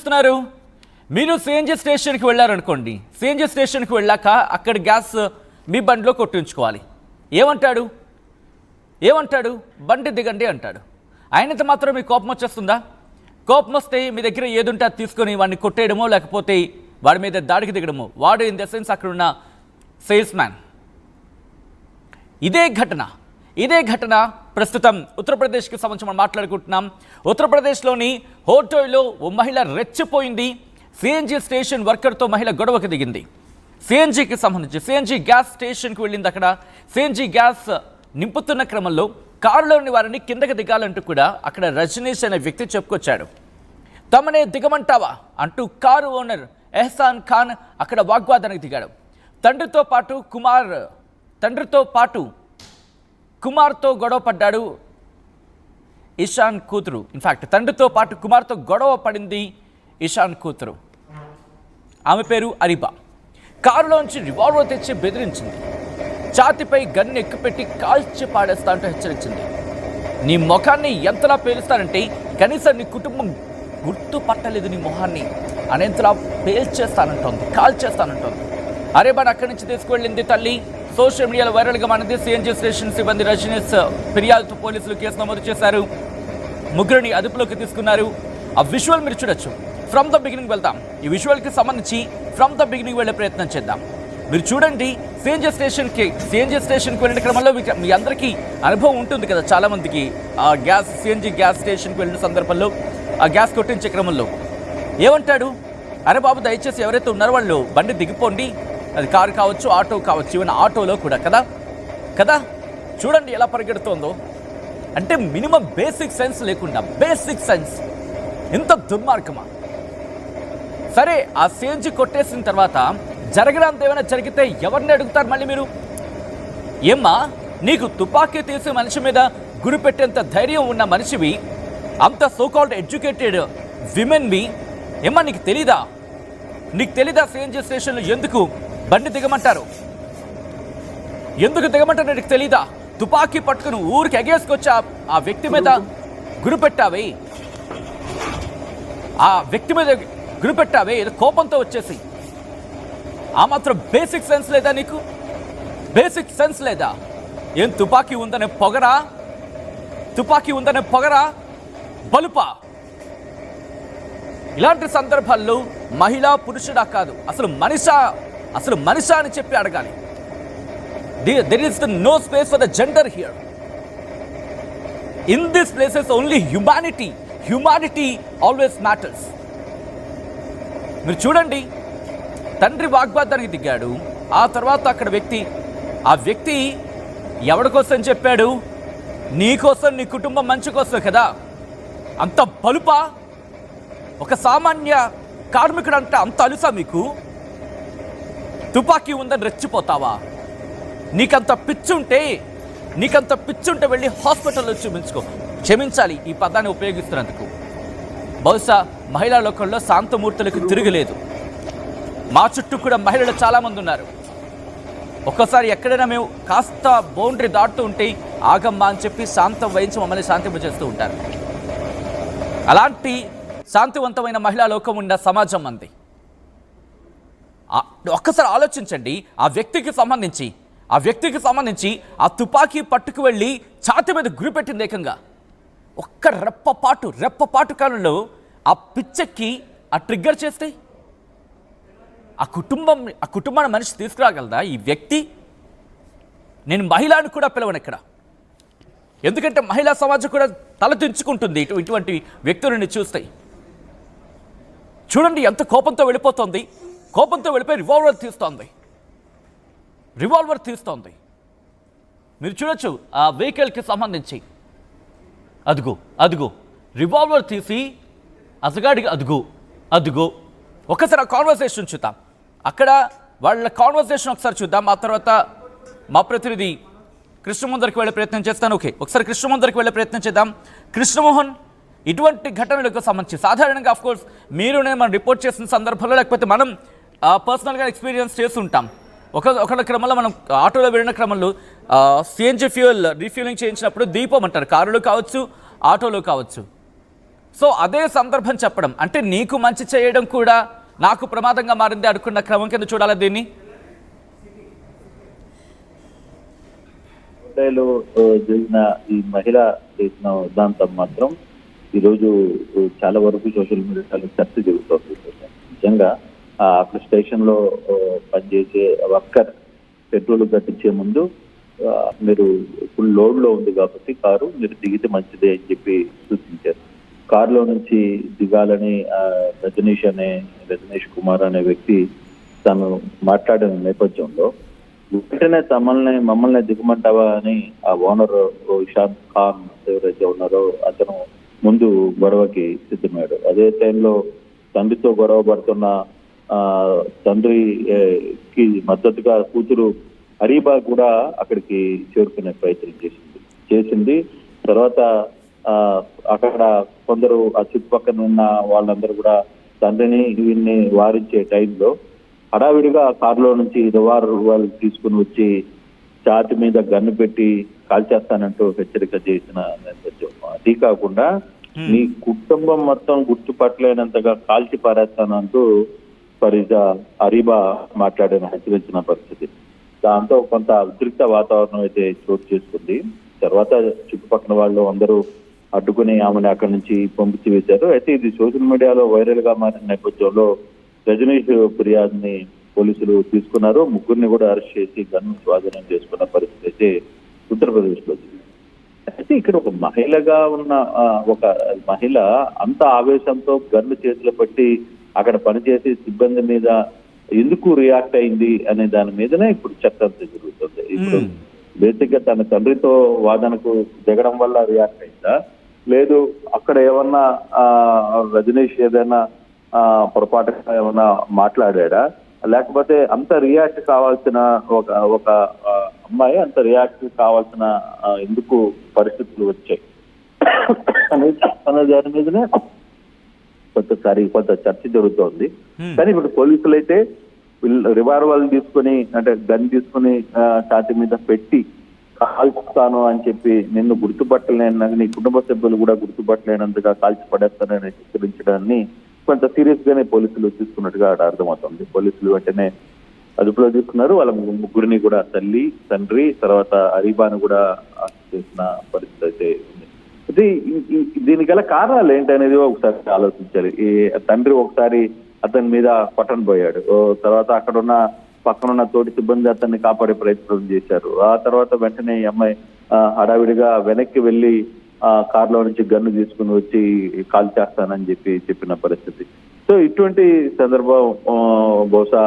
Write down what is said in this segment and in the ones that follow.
చేస్తున్నారు? మీరు సిఎన్జి స్టేషన్కి వెళ్ళారనుకోండి, సిఎన్జి స్టేషన్కి వెళ్ళాక అక్కడ గ్యాస్ మీ బండిలో కొట్టించుకోవాలి. ఏమంటాడు? బండి దిగండి అంటాడు. ఆయనంత మాత్రం మీకు కోపం వచ్చేస్తుందా? కోపం వస్తే మీ దగ్గర ఏదుంటే అది తీసుకొని వాడిని కొట్టేయడమో లేకపోతే వాడి మీద దాడికి దిగడమో. వాడు ఇన్ ద సెన్స్ అక్కడ ఉన్న సేల్స్ మ్యాన్. ఇదే ఘటన ప్రస్తుతం ఉత్తరప్రదేశ్కి సంబంధించి మనం మాట్లాడుకుంటున్నాం. ఉత్తరప్రదేశ్లోని హోటల్లో ఓ మహిళ రెచ్చిపోయింది. సిఎన్జి స్టేషన్ వర్కర్తో మహిళ గొడవకు దిగింది. సిఎన్జికి సంబంధించి సిఎన్జి గ్యాస్ స్టేషన్కి వెళ్ళింది. అక్కడ సిఎన్జి గ్యాస్ నింపుతున్న క్రమంలో కారులోని వారిని కిందకి దిగాలంటూ కూడా అక్కడ రజనీష్ అనే వ్యక్తి చెప్పుకొచ్చాడు. తమనే దిగమంటావా అంటూ కారు ఓనర్ ఎహ్సాన్ ఖాన్ అక్కడ వాగ్వాదానికి దిగాడు. తండ్రితో పాటు కుమార్తో గొడవ పడ్డాడు ఇషాన్ కూతురు. ఇన్ఫ్యాక్ట్ తండ్రితో పాటు కుమార్తో గొడవ పడింది ఇషాన్ కూతురు. ఆమె పేరు అరిబా. కారులోంచి రివాల్వర్ తెచ్చి బెదిరించింది. ఛాతిపై గన్ను ఎక్కుపెట్టి కాల్చి పాడేస్తా అంటూ హెచ్చరించింది. నీ ముఖాన్ని ఎంతలా పేలుస్తానంటే కనీసం నీ కుటుంబం గుర్తుపట్టలేదు నీ మొహాన్ని అనేంతలా పేల్చేస్తానంటోంది, కాల్చేస్తానంటోంది. అరేబాన్ అక్కడి నుంచి తీసుకువెళ్ళింది తల్లి. సోషల్ మీడియాలో వైరల్గా మారింది. సిఎన్జి స్టేషన్ సిబ్బంది రజనీష్ ఫిర్యాదుతో పోలీసులు కేసు నమోదు చేశారు. ముగ్గురిని అదుపులోకి తీసుకున్నారు. ఆ విజువల్ మీరు చూడొచ్చు. ఫ్రమ్ ద బిగినింగ్ వెళ్దాం. ఈ విజువల్కి సంబంధించి ఫ్రమ్ ద బిగినింగ్ వెళ్ళే ప్రయత్నం చేద్దాం. మీరు చూడండి, సిఎన్జి స్టేషన్కి వెళ్ళిన క్రమంలో మీ అందరికీ అనుభవం ఉంటుంది కదా. చాలామందికి సిఎన్జి గ్యాస్ స్టేషన్కి వెళ్ళిన సందర్భంలో ఆ గ్యాస్ కొట్టించే క్రమంలో ఏమంటాడు? అరే బాబు, దయచేసి ఎవరైతే ఉన్నారో వాళ్ళు బండి దిగిపోండి. అది కారు కావచ్చు, ఆటో కావచ్చు, ఈవెన్ ఆటోలో కూడా కదా చూడండి ఎలా పరిగెడుతోందో. అంటే మినిమం బేసిక్ సెన్స్ లేకుండా, బేసిక్ సెన్స్ ఎంత దుర్మార్గమా? సరే, ఆ సిఎన్జి కొట్టేసిన తర్వాత జరగడానికి ఏమైనా జరిగితే ఎవరిని అడుగుతారు మళ్ళీ మీరు? ఏమ్మా, నీకు తుపాకీ తీసి మనిషి మీద గురి పెట్టేంత ధైర్యం ఉన్న మనిషివి, అంత సోకాల్డ్ ఎడ్యుకేటెడ్ విమెన్వి, ఏమ్మా నీకు తెలీదా సిఎన్జి స్టేషన్లో ఎందుకు బండి దిగమంటారు? ఎందుకు దిగమంటారు నీకు తెలీదా? తుపాకీ పట్టుకుని ఊరికి ఎగేసుకొచ్చి ఆ వ్యక్తి మీద గురిపెట్టావే, ఏదో కోపంతో వచ్చేసి. ఆ మాత్రం బేసిక్ సెన్స్ లేదా నీకు? బేసిక్ సెన్స్ లేదా? ఏం తుపాకీ ఉందనే పొగరా? బలుపా? ఇలాంటి సందర్భాల్లో మహిళా పురుషుడా కాదు, అసలు మనిషా అని చెప్పి అడగాలి. There is no space for the gender here. In this places only humanity always matters. మీరు చూడండి, తండ్రి వాగ్వాదానికి దిగాడు. ఆ తర్వాత అక్కడ ఆ వ్యక్తి ఎవరి కోసం చెప్పాడు? నీ కోసం, నీ కుటుంబం మంచి కోసం కదా. అంత బలుపా? ఒక సామాన్య కార్మికుడు అంటే అంత అలుసా మీకు? తుపాకీ ఉందని రెచ్చిపోతావా? నీకంత పిచ్చుంటే వెళ్ళి హాస్పిటల్లో చూపించుకో. క్షమించాలి ఈ పదాన్ని ఉపయోగిస్తున్నందుకు. బహుశా మహిళా లోకంలో శాంతమూర్తులకు తిరగలేదు. మా చుట్టూ కూడా మహిళలు చాలామంది ఉన్నారు. ఒక్కోసారి ఎక్కడైనా మేము కాస్త బౌండరీ దాటుతూ ఉంటే ఆగమ్మా అని చెప్పి శాంతం వహించి మమ్మల్ని శాంతింపజేస్తూ ఉంటారు. అలాంటి శాంతివంతమైన మహిళా లోకం ఉన్న సమాజం మంది. ఒక్కసారి ఆలోచించండి. ఆ వ్యక్తికి సంబంధించి ఆ తుపాకీ పట్టుకు వెళ్ళి ఛాతి మీద గురిపెట్టింది ఏకంగా. ఒక్క రెప్పపాటు కాలంలో ఆ పిచ్చెక్కి ఆ ట్రిగ్గర్ చేస్తే ఆ కుటుంబాన్ని మనిషి తీసుకురాగలదా ఈ వ్యక్తి? నేను మహిళను కూడా పిలవను ఇక్కడ. ఎందుకంటే మహిళా సమాజం కూడా తలదించుకుంటుంది ఇటువంటి వ్యక్తులని చూస్తే. చూడండి ఎంత కోపంతో వెళ్ళిపోతుంది. కోపంతో వెళ్ళిపోయి రివాల్వర్ తీస్తోంది. మీరు చూడొచ్చు ఆ వెహికల్కి సంబంధించి. అదుగో రివాల్వర్ తీసి అసగాడికి అదుగో. ఒక్కసారి ఆ కాన్వర్సేషన్ చూద్దాం. అక్కడ వాళ్ళ కాన్వర్సేషన్ ఒకసారి చూద్దాం. ఆ తర్వాత మా ప్రతినిధి కృష్ణమోహన్ దగ్గరికి వెళ్ళే ప్రయత్నం చేస్తాను. ఒకసారి కృష్ణమోహన్ దగ్గరికి వెళ్ళే ప్రయత్నం చేద్దాం. కృష్ణమోహన్, ఇటువంటి ఘటనలకు సంబంధించి సాధారణంగా ఆఫ్కోర్స్ మీరు నేను మనం రిపోర్ట్ చేసిన సందర్భంలో, లేకపోతే మనం పర్సనల్గా ఎక్స్పీరియన్స్ చేస్తుంటాం. ఒక క్రమంలో మనం ఆటోలో వెళ్ళిన క్రమంలో సిఎన్జి రీఫ్యూలింగ్ చేయించినప్పుడు దీపం అంటారు. కారులో కావచ్చు, ఆటోలో కావచ్చు. సో అదే సందర్భం చెప్పడం అంటే నీకు మంచి చేయడం కూడా నాకు ప్రమాదంగా మారింది అనుకున్న క్రమం కింద చూడాలి దీన్ని. జరిగిన ఈ మహిళ చేసిన ఉదాంతం మాత్రం ఈరోజు చాలా వరకు సోషల్ మీడియాలో చర్చ జరుగుతుంది. నిజంగా అక్కడ స్టేషన్ లో పనిచేసే వర్కర్ పెట్రోల్ కట్టించే ముందు మీరు ఫుల్ లోడ్ లో ఉంది కాబట్టి కారు మీరు దిగితే మంచిదే అని చెప్పి సూచించారు. కారులో నుంచి దిగాలని రజనీష్ కుమార్ అనే వ్యక్తి తను మాట్లాడిన నేపథ్యంలో వెంటనే మమ్మల్ని దిగమంటావా అని ఆ ఓనర్ ఇషాంత్ ఖాన్ ఎవరైతే ఉన్నారో అతను ముందు గొడవకి సిద్ధమయ్యాడు. అదే టైంలో తండ్రితో గొడవ పడుతున్న తండ్రికి మద్దతుగా కూతురు అరీబా కూడా అక్కడికి చేరుకునే ప్రయత్నం చేసింది. తర్వాత అక్కడ కొందరు ఆ చుట్టుపక్కల ఉన్న వాళ్ళందరూ కూడా తండ్రిని వీళ్ళని వారించే టైంలో హడావిడిగా కారులో నుంచి వాళ్ళు తీసుకుని వచ్చి ఛాతి మీద గన్ను పెట్టి కాల్చేస్తానంటూ హెచ్చరిక చేసిన నేపథ్యం. అది కాకుండా నీ కుటుంబం మొత్తం గుర్తుపట్టలేనంతగా కాల్చి పారేస్తానంటూ ఫరీజా అరీబా హెచ్చరించిన పరిస్థితి. దాంతో కొంత ఉద్రిక్త వాతావరణం అయితే చోటు చేసుకుంది. తర్వాత చుట్టుపక్కల వాళ్ళు అందరూ అడ్డుకుని ఆమెను అక్కడి నుంచి పంపించి వేశారు. అయితే ఇది సోషల్ మీడియాలో వైరల్ గా మారిన నేపథ్యంలో రజనీష్ ఫిర్యాదుని పోలీసులు తీసుకున్నారు. ముగ్గురిని కూడా అరెస్ట్ చేసి గన్ను స్వాధీనం చేసుకున్న పరిస్థితి అయితే ఉత్తరప్రదేశ్ లో. అయితే ఇక్కడ ఒక మహిళగా ఉన్న ఒక మహిళ అంత ఆవేశంతో గన్ను చేతిలో పట్టి అక్కడ పనిచేసే సిబ్బంది మీద ఎందుకు రియాక్ట్ అయింది అనే దాని మీదనే ఇప్పుడు చర్చ జరుగుతుంది. ఇప్పుడు బేసిక్ గా తన తండ్రితో వాదనకు దిగడం వల్ల రియాక్ట్ అయిందా, లేదు అక్కడ ఏమన్నా రజనీష్ ఏదైనా పొరపాటుగా ఏమన్నా మాట్లాడా, లేకపోతే అంత రియాక్ట్ కావాల్సిన ఒక అమ్మాయి అంత రియాక్ట్ కావాల్సిన ఎందుకు పరిస్థితులు వచ్చాయి అనే దాని మీదనే కొంత చర్చ జరుగుతోంది. కానీ ఇప్పుడు పోలీసులు అయితే రివాల్వర్ తీసుకుని అంటే గన్ తీసుకుని ఛాతీ మీద పెట్టి కాల్చుతాను అని చెప్పి నిన్ను గుర్తుపట్టలేను, నీ కుటుంబ సభ్యులు కూడా గుర్తుపట్టలేనంతగా కాల్చి పడేస్తానని హెచ్చరించడాన్ని కొంత సీరియస్ గానే పోలీసులు తీసుకున్నట్టుగా అర్థమవుతుంది. పోలీసులు వెంటనే అదుపులో తీసుకున్నారు. వాళ్ళ ముగ్గురిని కూడా తల్లి, తండ్రి, తర్వాత అరీబాను కూడా చేసిన పరిస్థితి అయితే ఉంది. అయితే దీనికి గల కారణాలు ఏంటనేది ఒకసారి ఆలోచించాలి. ఈ తండ్రి ఒకసారి అతని మీద పోయాడు. తర్వాత అక్కడున్న పక్కనున్న తోటి సిబ్బంది అతన్ని కాపాడే ప్రయత్నం చేశారు. ఆ తర్వాత వెంటనే ఈ అమ్మాయి హడావిడిగా వెనక్కి వెళ్లి కారులో నుంచి గన్ను తీసుకుని వచ్చి కాల్ చేస్తానని చెప్పిన పరిస్థితి. సో ఇటువంటి సందర్భం బహుశా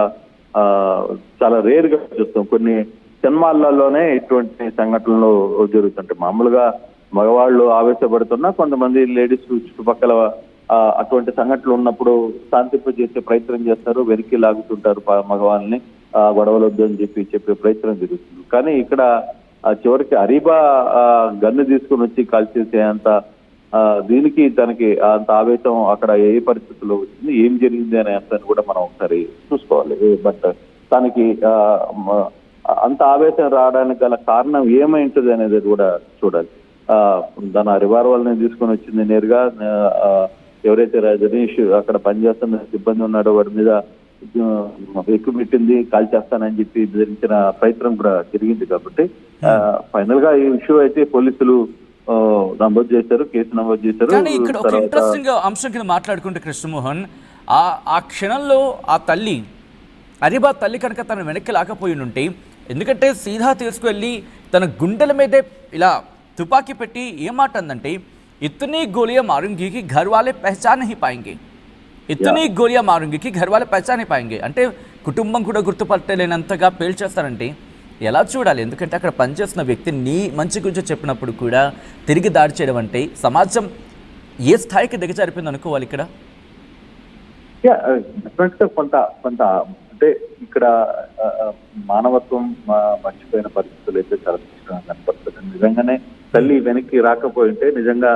చాలా రేర్ గా చూస్తాం. కొన్ని సినిమాలలోనే ఇటువంటి సంఘటనలు జరుగుతుంటాయి. మామూలుగా మగవాళ్ళు ఆవేశపడుతున్నా కొంతమంది లేడీస్ చుట్టుపక్కల అటువంటి సంఘటనలు ఉన్నప్పుడు శాంతింప చేసే ప్రయత్నం చేస్తారు, వెనక్కి లాగుతుంటారు మగవాళ్ళని, గొడవలొద్దు అని చెప్పే ప్రయత్నం జరుగుతుంది. కానీ ఇక్కడ చివరికి అరీబా గన్ను తీసుకుని వచ్చి కాల్చేసే అంత దీనికి తనకి అంత ఆవేశం అక్కడ ఏ పరిస్థితుల్లో వచ్చింది, ఏం జరిగింది అనే అంశాన్ని కూడా మనం ఒకసారి చూసుకోవాలి. బట్ తనకి అంత ఆవేశం రావడానికి గల కారణం ఏమై ఉంటుంది అనేది కూడా చూడాలి. తన రివాల్వర్ని తీసుకొని వచ్చింది నేరుగా ఎవరైతే రజనీష్ అక్కడ పనిచేస్తున్న సిబ్బంది ఉన్నాడో వాడి మీద ఎక్కువ పెట్టింది, కాల్ చేస్తానని చెప్పి ధరించిన ప్రయత్నం కూడా జరిగింది. కాబట్టి ఫైనల్ గా ఈ ఇష్యూ అయితే పోలీసులు నమోదు చేశారు, కేసు నమోదు చేశారు. కానీ ఇక్కడ ఒక ఇంట్రెస్టింగ్ అంశం కింద మాట్లాడుకుంటే కృష్ణమోహన్, ఆ క్షణంలో ఆ తల్లి అరీబా తల్లి కనుక తన వెనక్కి లాకపోయి ఉంటే, ఎందుకంటే సీదా తీసుకువెళ్ళి తన గుండెల మీదే ఇలా తుపాకీ పెట్టి ఏం మాట అందంటే, ఇతनी गोलियां मारूंगी कि घर वाले पहचान नहीं पाएंगे, ఇతनी गोलियां मारूंगी कि घर वाले पहचान नहीं पाएंगे. అంటే కుటుంబం కూడా గుర్తుపట్టలేనంతగా పేల్చేస్తారంటే ఎలా చూడాలి? ఎందుకంటే అక్కడ పనిచేస్తున్న వ్యక్తి నీ మంచి గురించి చెప్పినప్పుడు కూడా తిరిగి దాడి చేయడం అంటే సమాజం ఏ స్థాయికి దిగజారిపోయింది అనుకోవాలి ఇక్కడ. కొంత అంటే ఇక్కడ మానవత్వం మర్చిపోయిన పరిస్థితులు అయితే చాలా స్పష్టంగా కనపడుతుంది. నిజంగానే తల్లి వెనక్కి రాకపోయింటే, నిజంగా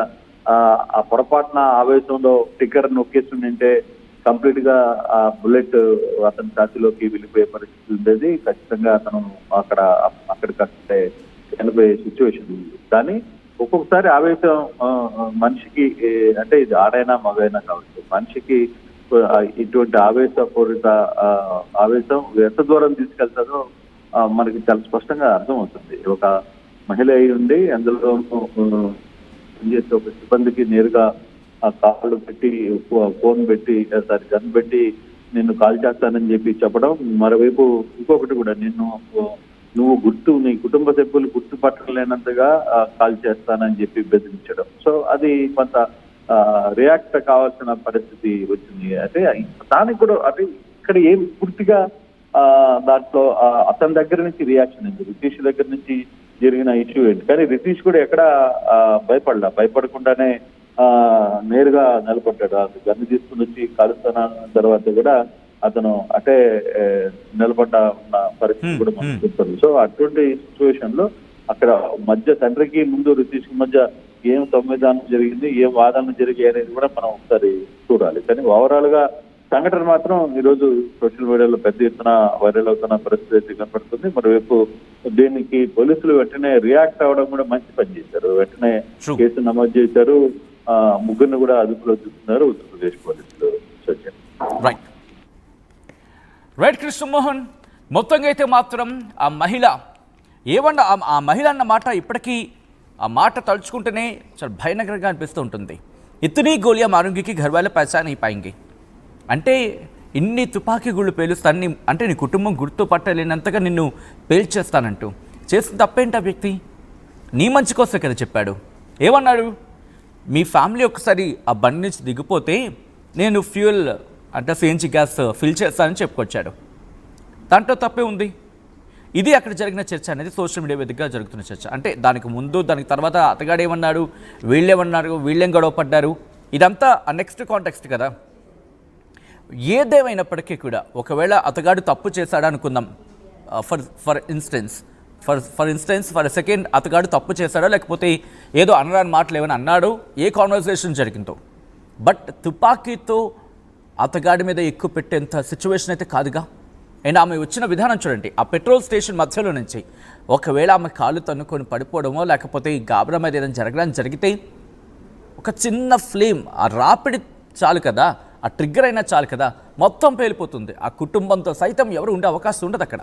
ఆ పొరపాటున ఆవేశంలో టిక్కర్ నొక్కేస్తుంటే కంప్లీట్ గా ఆ బుల్లెట్ అతని ఛాతీలోకి వెళ్ళిపోయే పరిస్థితి ఉండేది. ఖచ్చితంగా అతను అక్కడికక్కడే చనిపోయే సిచ్యువేషన్ ఉంది. కానీ ఒక్కొక్కసారి ఆవేశం మనిషికి అంటే ఇది ఆడైనా మగైనా కావచ్చు, మనిషికి ఇటువంటి ఆవేశపూరిత ఆవేశం ఎంత దూరం తీసుకెళ్తుందో మనకి చాలా స్పష్టంగా అర్థమవుతుంది. ఒక మహిళ అయి ఉండి అందులో పనిచేసే ఒక సిబ్బందికి నేరుగా ఆ కాళ్ళు పెట్టి ఫోన్ పెట్టి సారీ గన్ పెట్టి నిన్ను కాల్ చేస్తానని చెప్పడం, మరోవైపు ఇంకొకటి కూడా నువ్వు నీ కుటుంబ సభ్యులు గుర్తుపట్టలేనంతగా కాల్ చేస్తానని చెప్పి బెదిరించడం. సో అది కొంత రియాక్ట్ కావాల్సిన పరిస్థితి వచ్చింది. అంటే దానికి కూడా అంటే ఇక్కడ ఏం పూర్తిగా దాంట్లో అతని దగ్గర నుంచి రియాక్షన్ ఏంటి, రితీష్ దగ్గర నుంచి జరిగిన ఇష్యూ ఏంటి, కానీ రితీష్ కూడా ఎక్కడ భయపడకుండానే నేరుగా నిలబడ్డాడు. అది గన్ను తీసుకుని వచ్చి కలుస్తున్న తర్వాత కూడా అతను అటే నిలబడ్డ ఉన్న పరిస్థితి కూడా మనకు చూస్తుంది. సో అటువంటి సిచ్యువేషన్ లో అక్కడ మధ్య తండ్రికి ముందు రితీష్ మధ్య ఏం సంవిధానం జరిగింది, ఏం వాదనలు జరిగాయి అనేది కూడా మనం ఒకసారి చూడాలి. కానీ ఓవరాల్ గా సంఘటన మాత్రం ఈరోజు సోషల్ మీడియాలో పెద్ద ఎత్తున వైరల్ అవుతున్న పరిస్థితి కనపడుతుంది. మరోవైపు దీనికి పోలీసులు వెంటనే రియాక్ట్ అవ్వడం కూడా మంచి పని చేశారు. వెంటనే కేసు నమోదు చేశారు, ముగ్గురిని కూడా అదుపులో చూస్తున్నారు ఉత్తరప్రదేశ్ పోలీసులు. రైట్ కృష్ణమోహన్, మొత్తంగా అయితే మాత్రం ఆ మహిళ ఏమన్నా ఆ మహిళ అన్న మాట ఇప్పటికీ ఆ మాట తలుచుకుంటేనే చాలా భయానకరంగా అనిపిస్తూ ఉంటుంది. ఇతనీ గోలియా మారుంగికి ఘర్వాలే పైసా నీ పాయింగి అంటే ఇన్ని తుపాకీ గుళ్ళు పేలుస్తాను, అంటే నీ కుటుంబం గుర్తుపట్టలేనంతగా నిన్ను పేల్చేస్తానంటూ చేసిన తప్పేంటి? ఆ వ్యక్తి నీ మంచి కోసమే కదా చెప్పాడు. ఏమన్నాడు? మీ ఫ్యామిలీ ఒకసారి ఆ బండి నుంచి దిగిపోతే నేను ఫ్యూయల్ అంటే సిఎన్జి గ్యాస్ ఫిల్ చేస్తానని చెప్పుకొచ్చాడు. దాంట్లో తప్పే ఉంది. ఇది అక్కడ జరిగిన చర్చ అనేది సోషల్ మీడియా వేదికగా జరుగుతున్న చర్చ. అంటే దానికి ముందు దానికి తర్వాత అతగాడేమన్నాడు, వీళ్ళేమన్నారు, వీళ్ళేం గొడవ పడ్డారు, ఇదంతా నెక్స్ట్ కాంటెక్స్ట్ కదా. ఏదేమైనప్పటికీ కూడా ఒకవేళ అతగాడు తప్పు చేశాడు అనుకుందాం, ఫర్ ఇన్స్టెన్స్ ఫర్ సెకండ్ అతగాడు తప్పు చేశాడో లేకపోతే ఏదో అనరాని మాటలు ఏమైనా అన్నాడో, ఏ కాన్వర్సేషన్ జరిగిందో, బట్ తుపాకీతో అతగాడి మీద ఎక్కువ పెట్టేంత సిచ్యువేషన్ అయితే కాదుగా. అండ్ ఆమె వచ్చిన విధానం చూడండి, ఆ పెట్రోల్ స్టేషన్ మధ్యలో నుంచి ఒకవేళ ఆమె కాళ్ళు తన్నుకొని పడిపోవడమో లేకపోతే ఈ గాబరా మీద ఏదైనా జరగడానికి జరిగితే ఒక చిన్న ఫ్లేమ్, ఆ రాపిడి చాలు కదా, ఆ ట్రిగ్గర్ అయినా చాలు కదా, మొత్తం పేలిపోతుంది. ఆ కుటుంబంతో సైతం ఎవరు ఉండే అవకాశం ఉండదు అక్కడ.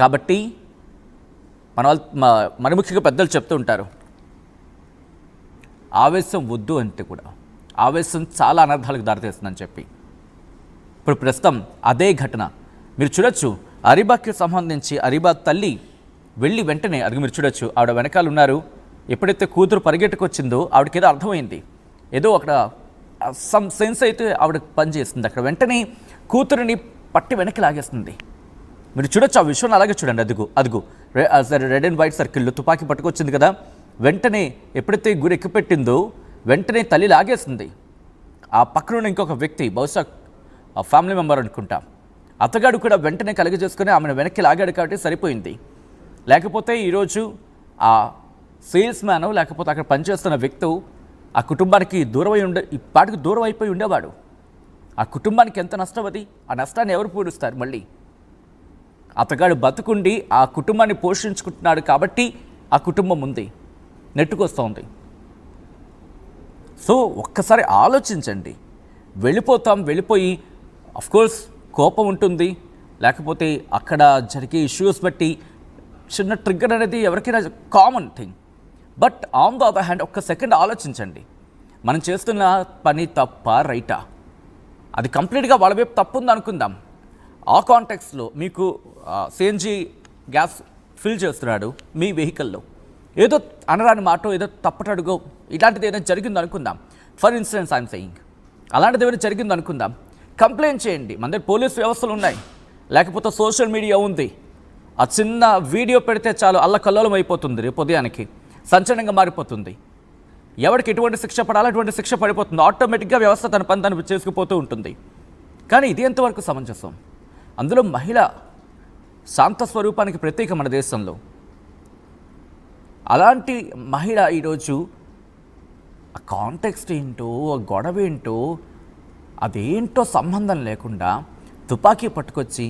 కాబట్టి మన ముఖ్యంగా పెద్దలు చెప్తూ ఉంటారు, ఆవేశం వద్దు అంటే కూడా ఆవేశం చాలా అనర్థాలకు దారితీస్తుందని చెప్పి. ఇప్పుడు ప్రస్తుతం అదే ఘటన మీరు చూడొచ్చు. అరీబాకి సంబంధించి అరీబా తల్లి వెళ్ళి వెంటనే అది మీరు చూడొచ్చు, ఆవిడ వెనకాల ఉన్నారు. ఎప్పుడైతే కూతురు పరిగెట్టుకొచ్చిందో ఆవిడకి ఏదో అర్థమైంది, ఏదో అక్కడ సమ్ సెన్స్ అయితే ఆవిడ పనిచేస్తుంది. అక్కడ వెంటనే కూతురుని పట్టి వెనక్కి లాగేస్తుంది. మీరు చూడొచ్చు, ఆ విషయం అలాగే చూడండి. అదుగు రెడ్ అండ్ వైట్ సర్కిల్లో తుపాకీ పట్టుకొచ్చింది కదా, వెంటనే ఎప్పుడైతే గురి ఎక్కుపెట్టిందో వెంటనే తల్లి లాగేస్తుంది. ఆ పక్కన ఇంకొక వ్యక్తి, బహుశా ఫ్యామిలీ మెంబర్ అనుకుంటా, అతగాడు కూడా వెంటనే చేసుకుని ఆమెను వెనక్కి లాగాడు కాబట్టి సరిపోయింది. లేకపోతే ఈరోజు ఆ సేల్స్ మ్యాన్ లేకపోతే అక్కడ పనిచేస్తున్న వ్యక్తి ఆ కుటుంబానికి ఇప్పటికి దూరం అయిపోయి ఉండేవాడు. ఆ కుటుంబానికి ఎంత నష్టం అది, ఆ నష్టాన్ని ఎవరు పూడుస్తారు? మళ్ళీ అతగాడు బతుకుండి ఆ కుటుంబాన్ని పోషించుకుంటున్నాడు కాబట్టి ఆ కుటుంబం ఉంది, నెట్టుకొస్తోంది. సో ఒక్కసారి ఆలోచించండి. వెళ్ళిపోయి అఫ్కోర్స్ కోపం ఉంటుంది, లేకపోతే అక్కడ జరిగే ఇష్యూస్ బట్టి చిన్న ట్రిగ్గర్ అనేది ఎవరికైనా common thing. But on the other hand ఒక్క సెకండ్ ఆలోచించండి, మనం చేస్తున్న పని తప్ప రైటా? అది కంప్లీట్గా వాళ్ళ వైపు తప్పు ఉంది అనుకుందాం. ఆ కాంటెక్స్లో మీకు సిఎన్జి గ్యాస్ ఫిల్ చేస్తున్నాడు మీ వెహికల్లో, ఏదో అనరాని మాట, ఏదో తప్పటడుగో ఇలాంటిది ఏదైనా జరిగింది అనుకుందాం. ఫర్ ఇన్స్టెన్స్ ఐఎమ్ సెయింగ్, అలాంటిది ఏమైనా జరిగింది అనుకుందాం, కంప్లైంట్ చేయండి. మన దగ్గర పోలీస్ వ్యవస్థలు ఉన్నాయి, లేకపోతే సోషల్ మీడియా ఉంది. ఆ చిన్న వీడియో పెడితే చాలు అల్లకల్లోలం అయిపోతుంది, రేపు ఉదయానికి సంచలనంగా మారిపోతుంది. ఎవరికి ఎటువంటి శిక్ష పడాలో అటువంటి శిక్ష పడిపోతుంది, ఆటోమేటిక్గా వ్యవస్థ తన పని తను చేసుకుపోతూ ఉంటుంది. కానీ ఇది ఎంతవరకు సమంజసం? అందులో మహిళ శాంత స్వరూపానికి ప్రతీక మన దేశంలో. అలాంటి మహిళ ఈరోజు ఆ కాంటెక్స్ట్ ఏంటో, ఆ గొడవ ఏంటో, అదేంటో సంబంధం లేకుండా తుపాకీ పట్టుకొచ్చి,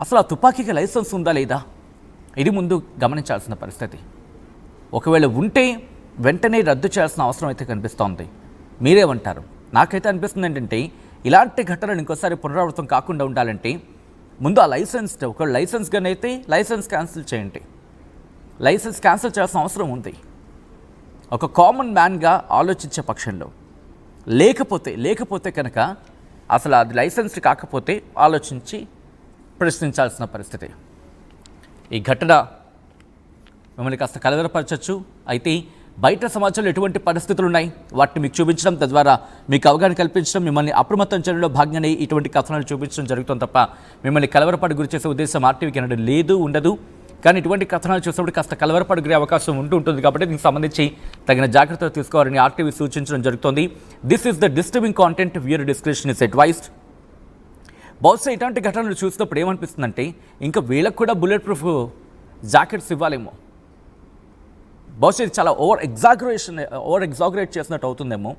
అసలు ఆ తుపాకీకి లైసెన్స్ ఉందా లేదా, ఇది ముందు గమనించాల్సిన పరిస్థితి. ఒకవేళ ఉంటే వెంటనే రద్దు చేయాల్సిన అవసరం అయితే కనిపిస్తోంది. మీరేమంటారు? నాకైతే అనిపిస్తుంది ఏంటంటే ఇలాంటి ఘటనలు ఇంకోసారి పునరావృతం కాకుండా ఉండాలంటే ముందు ఆ ఒకవేళ లైసెన్స్గానైతే లైసెన్స్ క్యాన్సిల్ చేయండి. లైసెన్స్ క్యాన్సిల్ చేయాల్సిన అవసరం ఉంది ఒక కామన్ మ్యాన్గా ఆలోచించే పక్షంలో. లేకపోతే కనుక అసలు అది లైసెన్స్ కాకపోతే ఆలోచించి ప్రశ్నించాల్సిన పరిస్థితి. ఈ ఘటన మిమ్మల్ని కాస్త కలవరపరచచ్చు. అయితే బయట సమాజంలో ఎటువంటి పరిస్థితులు ఉన్నాయి వాటిని మీకు చూపించడం, తద్వారా మీకు అవగాహన కల్పించడం, మిమ్మల్ని అప్రమత్తం చేయడంలో భాగంగానే ఇటువంటి కథనాలు చూపించడం జరుగుతుంది తప్ప మిమ్మల్ని కలవరపడి గురి చేసే ఉద్దేశం ఆర్టీవీకి అనడం లేదు, ఉండదు. కానీ ఇటువంటి కథనాలు చూసినప్పుడు కాస్త కలవరపడి గురే అవకాశం ఉంటుంది కాబట్టి దీనికి సంబంధించి తగిన జాగ్రత్తలు తీసుకోవాలని ఆర్టీవీ సూచించడం జరుగుతోంది. This is the disturbing content, viewer description is advised. బహుశా ఇటువంటి ఘటనలు చూసినప్పుడు ఏమనిపిస్తుందంటే ఇంకా వీళ్ళకు కూడా బుల్లెట్ ప్రూఫ్ జాకెట్స్ ఇవ్వాలేమో. బహుశా ఇది చాలా ఓవర్ ఎగ్జాగరేట్ చేసినట్టు అవుతుందేమో.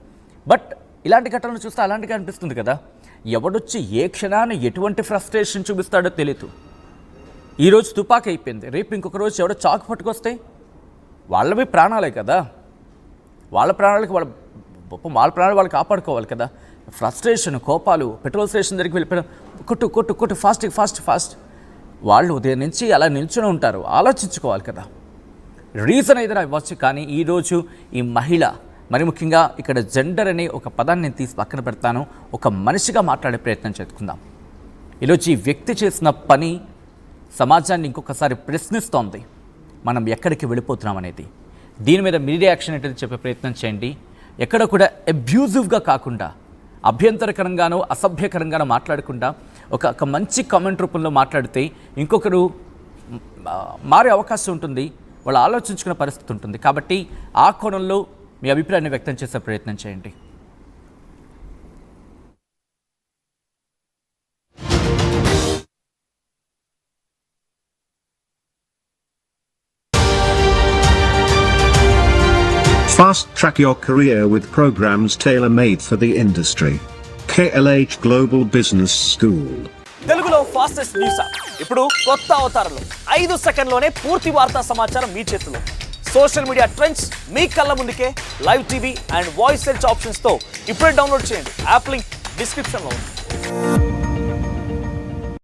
బట్ ఇలాంటి ఘటనలు చూస్తే అలాంటిగా అనిపిస్తుంది కదా. ఎవడొచ్చి ఏ క్షణాన్ని ఎటువంటి ఫ్రస్ట్రేషన్ చూపిస్తాడో తెలియదు. ఈరోజు తుపాకీ అయిపోయింది, రేపు ఇంకొక రోజు ఎవడో చాకు పట్టుకొస్తే వాళ్ళవి ప్రాణాలే కదా. వాళ్ళ ప్రాణాలు వాళ్ళు కాపాడుకోవాలి కదా. ఫ్రస్ట్రేషన్, కోపాలు, పెట్రోల్ స్టేషన్ దగ్గరికి వెళ్ళిపోయిన కొట్టు ఫాస్ట్ వాళ్ళు ఉదయం నుంచి అలా నిల్చుని ఉంటారు. ఆలోచించుకోవాలి కదా, రీజన్ ఏదైనా ఇవ్వచ్చు. కానీ ఈరోజు ఈ మహిళ, మరి ముఖ్యంగా ఇక్కడ జెండర్ అనే ఒక పదాన్ని నేను తీసి పక్కన పెడతాను, ఒక మనిషిగా మాట్లాడే ప్రయత్నం చేసుకుందాం. ఈరోజు ఈ వ్యక్తి చేసిన పని సమాజాన్ని ఇంకొకసారి ప్రశ్నిస్తోంది, మనం ఎక్కడికి వెళ్ళిపోతున్నాం అనేది. దీని మీద మీ రియాక్షన్ ఏంటని చెప్పే ప్రయత్నం చేయండి. ఎక్కడ కూడా అబ్యూజివ్గా కాకుండా, అభ్యంతరకరంగానో అసభ్యకరంగానో మాట్లాడకుండా ఒక మంచి కామెంట్ రూపంలో మాట్లాడితే ఇంకొకరు మారే అవకాశం ఉంటుంది, వాళ్ళు ఆలోచించుకునే పరిస్థితి ఉంటుంది. కాబట్టి ఆ కోణంలో మీ అభిప్రాయాన్ని వ్యక్తం చేసే ప్రయత్నం చేయండి. Fast track your career with programs tailor-made for the industry. KLH Global Business School. తెలుగులో ఫాస్టెస్ట్ న్యూస్ ఇప్పుడు కొత్త అవతారంలో 5 సెకండ్లోనే పూర్తి వార్తా సమాచారం మీ చేతిలో. సోషల్ మీడియా ట్రెండ్స్ మీ కళ్ళ ముందుకే live TV and voice search options తో ఇప్పుడే డౌన్లోడ్ చేయండి. యాప్ లింక్ డిస్క్రిప్షన్లో ఉంది.